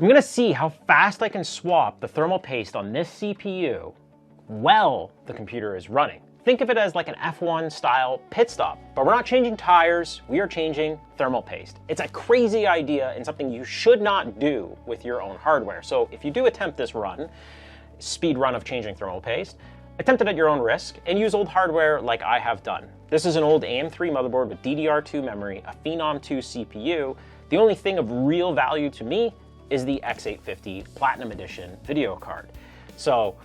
I'm gonna see how fast I can swap the thermal paste on this CPU while the computer is running. Think of it as like an F1 style pit stop, but we're not changing tires, we are changing thermal paste. It's a crazy idea and something you should not do with your own hardware. So if you do attempt this run, speed run of changing thermal paste, attempt it at your own risk and use old hardware like I have done. This is an old AM3 motherboard with DDR2 memory, a Phenom 2 CPU. The only thing of real value to me is the X850 Platinum Edition video card. So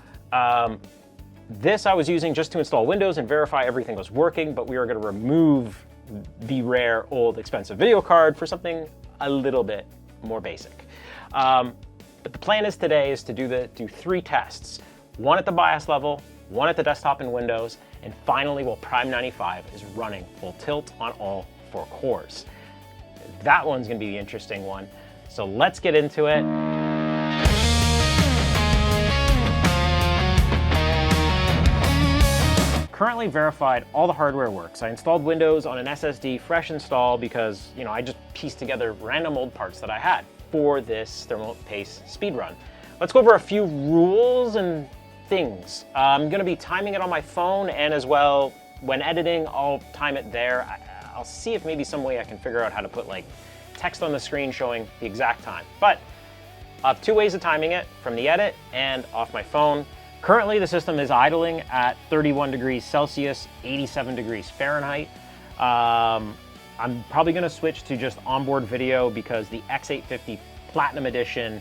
this I was using just to install Windows and verify everything was working, but we are going to remove the rare, old, expensive video card for something a little bit more basic. But the plan is today is to do 3 tests. 1 at the BIOS level, 1 at the desktop in Windows, and finally while Prime 95 is running full tilt on all 4 cores. That one's going to be the interesting one. So let's get into it. Currently verified all the hardware works. I installed Windows on an SSD, fresh install, because I just pieced together random old parts that I had for this thermal paste speedrun. Let's go over a few rules and things. I'm gonna be timing it on my phone, and as well, when editing, I'll time it there. I'll see if maybe some way I can figure out how to put like text on the screen showing the exact time. But I have 2 ways of timing it, from the edit and off my phone. Currently, the system is idling at 31 degrees Celsius, 87 degrees Fahrenheit. I'm probably gonna switch to just onboard video because the X850 Platinum Edition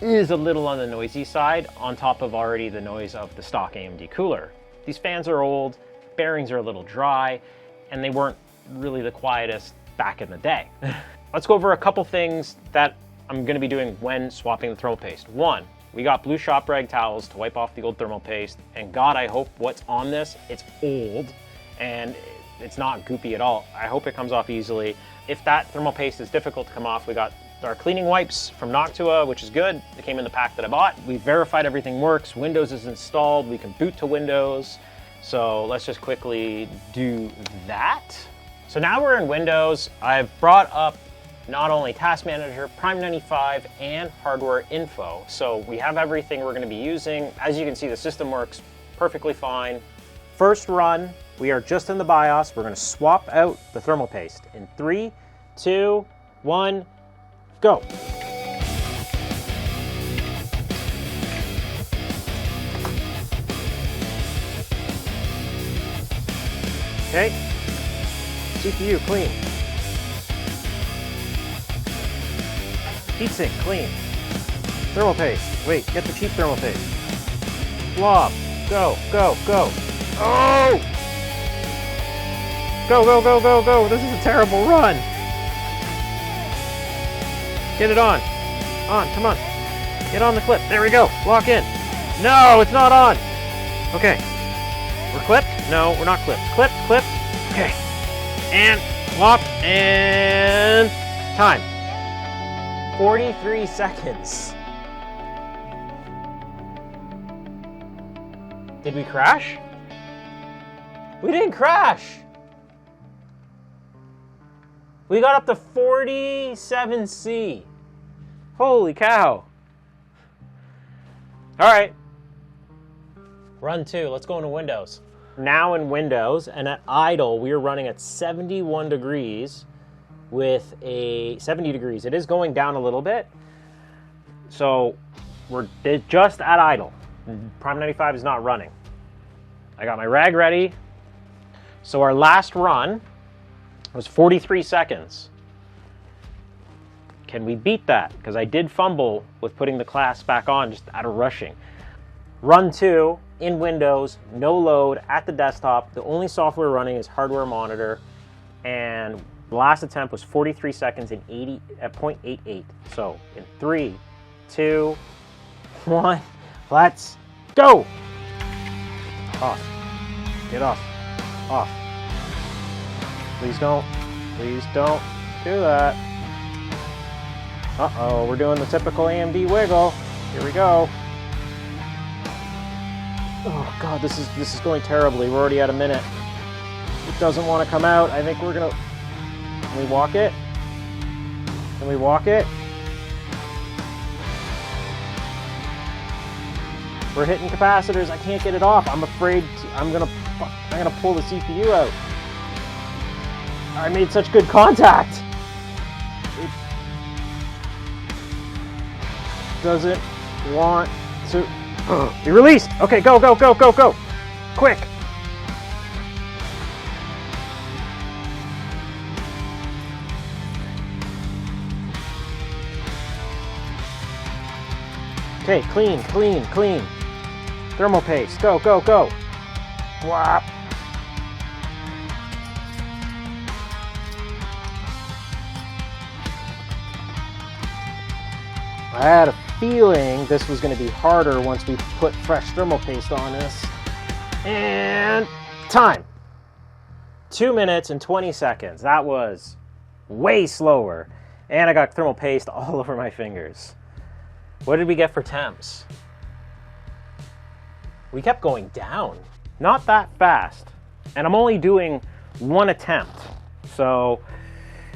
is a little on the noisy side, on top of already the noise of the stock AMD cooler. These fans are old, bearings are a little dry, and they weren't really the quietest back in the day. Let's go over a couple things that I'm gonna be doing when swapping the thermal paste. 1, we got blue shop rag towels to wipe off the old thermal paste, and God, I hope what's on this, it's old and it's not goopy at all. I hope it comes off easily. If that thermal paste is difficult to come off, we got our cleaning wipes from Noctua, which is good. They came in the pack that I bought. We verified everything works. Windows is installed. We can boot to Windows. So let's just quickly do that. So now we're in Windows. I've brought up not only Task Manager, Prime 95, and hardware info. So we have everything we're gonna be using. As you can see, the system works perfectly fine. First run, we are just in the BIOS. We're gonna swap out the thermal paste in 3, 2, 1, go. Okay, CPU clean. Heatsink clean. Thermal paste. Wait, get the cheap thermal paste. Blob. Go, go, go. Oh! Go, go, go, go, go. This is a terrible run. Get it on. On, come on. Get on the clip. There we go. Lock in. No, it's not on. Okay. We're clipped? No, we're not clipped. Clipped, clipped. Okay. And swap and time. 43 seconds. Did we crash? We didn't crash. We got up to 47C. Holy cow. All right. Run 2, let's go into Windows. Now in Windows, and at idle, we are running at 71 degrees with a 70 degrees. It is going down a little bit. So we're just at idle. Prime 95 is not running. I got my rag ready. So our last run was 43 seconds. Can we beat that? Because I did fumble with putting the class back on just out of rushing. Run 2 in Windows, no load at the desktop. The only software running is Hardware Monitor, and the last attempt was 43 seconds in 0.88. So in 3, 2, 1, let's go. Off. Get off. Off. Please don't do that. Uh-oh, we're doing the typical AMD wiggle. Here we go. Oh God, this is going terribly. We're already at a minute. It doesn't want to come out. I think we're gonna. Can we walk it? Can we walk it? We're hitting capacitors. I can't get it off. I'm afraid I'm gonna pull the CPU out. I made such good contact. It doesn't want to be released. Okay, go, go, go, go, go. Quick. Okay, clean, clean, clean. Thermal paste, go, go, go. Whop. I had a feeling this was going to be harder once we put fresh thermal paste on this. And time. 2 minutes and 20 seconds. That was way slower. And I got thermal paste all over my fingers. What did we get for temps? We kept going down. Not that fast. And I'm only doing one attempt. So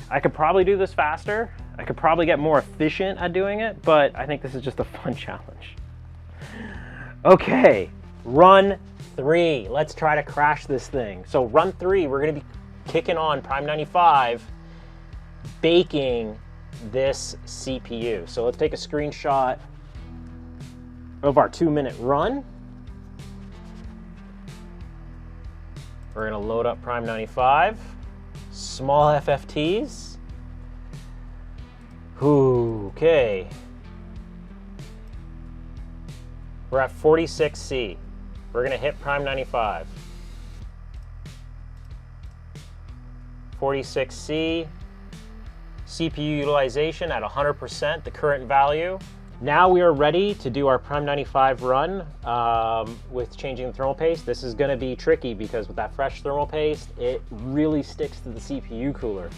I could probably do this faster. I could probably get more efficient at doing it, but I think this is just a fun challenge. Okay, run 3. Let's try to crash this thing. So run 3, we're gonna be kicking on Prime 95, baking this CPU. So let's take a screenshot of our 2-minute run. We're gonna load up Prime 95, small FFTs. Okay. We're at 46C. We're gonna hit Prime 95. 46C. CPU utilization at 100%, the current value. Now we are ready to do our Prime 95 run with changing the thermal paste. This is gonna be tricky because with that fresh thermal paste, it really sticks to the CPU cooler.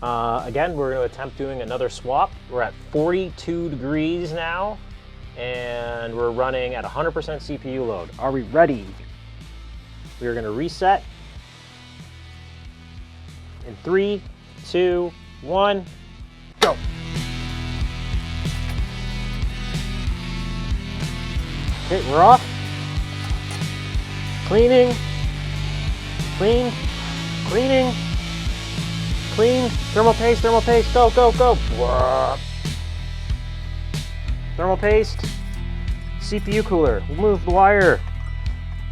Again, we're going to attempt doing another swap. We're at 42 degrees now, and we're running at 100% CPU load. Are we ready? We are going to reset in 3, 2, 1, go. Okay, we're off. Cleaning, clean, cleaning. Clean, thermal paste, go, go, go. Thermal paste, CPU cooler, we'll move the wire.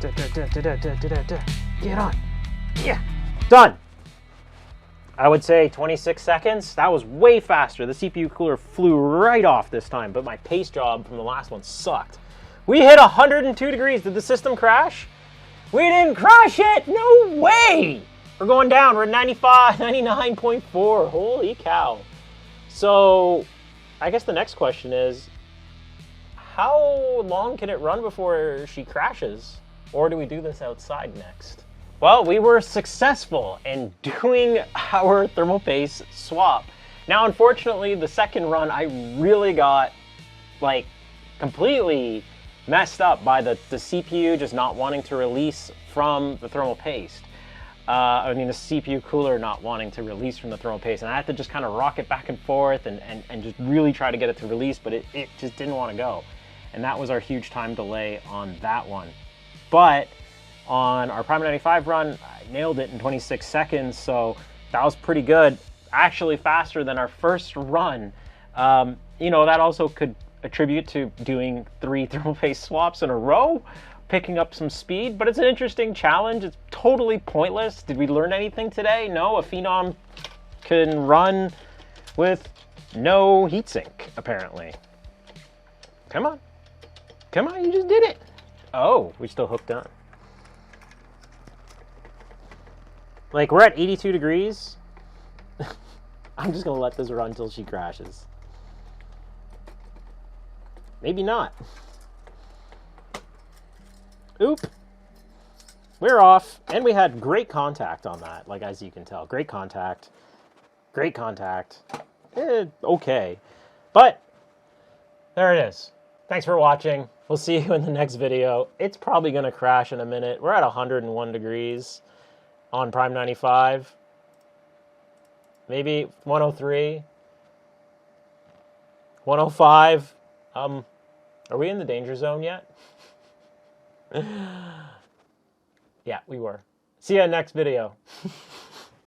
Get on, yeah, done. I would say 26 seconds, that was way faster. The CPU cooler flew right off this time, but my paste job from the last one sucked. We hit 102 degrees, did the system crash? We didn't crash it, no way. We're going down, we're at 95, 99.4, holy cow. So, I guess the next question is, how long can it run before she crashes? Or do we do this outside next? Well, we were successful in doing our thermal paste swap. Now, unfortunately, the second run, I really got, like, completely messed up by the CPU just not wanting to release from the thermal paste. I mean, the CPU cooler not wanting to release from the thermal paste, and I had to just kind of rock it back and forth and just really try to get it to release, but it just didn't want to go. And that was our huge time delay on that one. But on our Prime 95 run, I nailed it in 26 seconds, so that was pretty good. Actually faster than our first run. You know, that also could attribute to doing 3 thermal paste swaps in a row, picking up some speed, but it's an interesting challenge. It's totally pointless. Did we learn anything today? No, a Phenom can run with no heatsink, apparently. Come on. Come on, you just did it. Oh, we still hooked on. Like, we're at 82 degrees. I'm just gonna let this run until she crashes. Maybe not. Oop. We're off, and we had great contact on that, like, as you can tell. Great contact. Great contact. Okay. But, there it is. Thanks for watching. We'll see you in the next video. It's probably going to crash in a minute. We're at 101 degrees on Prime 95. Maybe 103. 105. Are we in the danger zone yet? Yeah, we were. See you next video.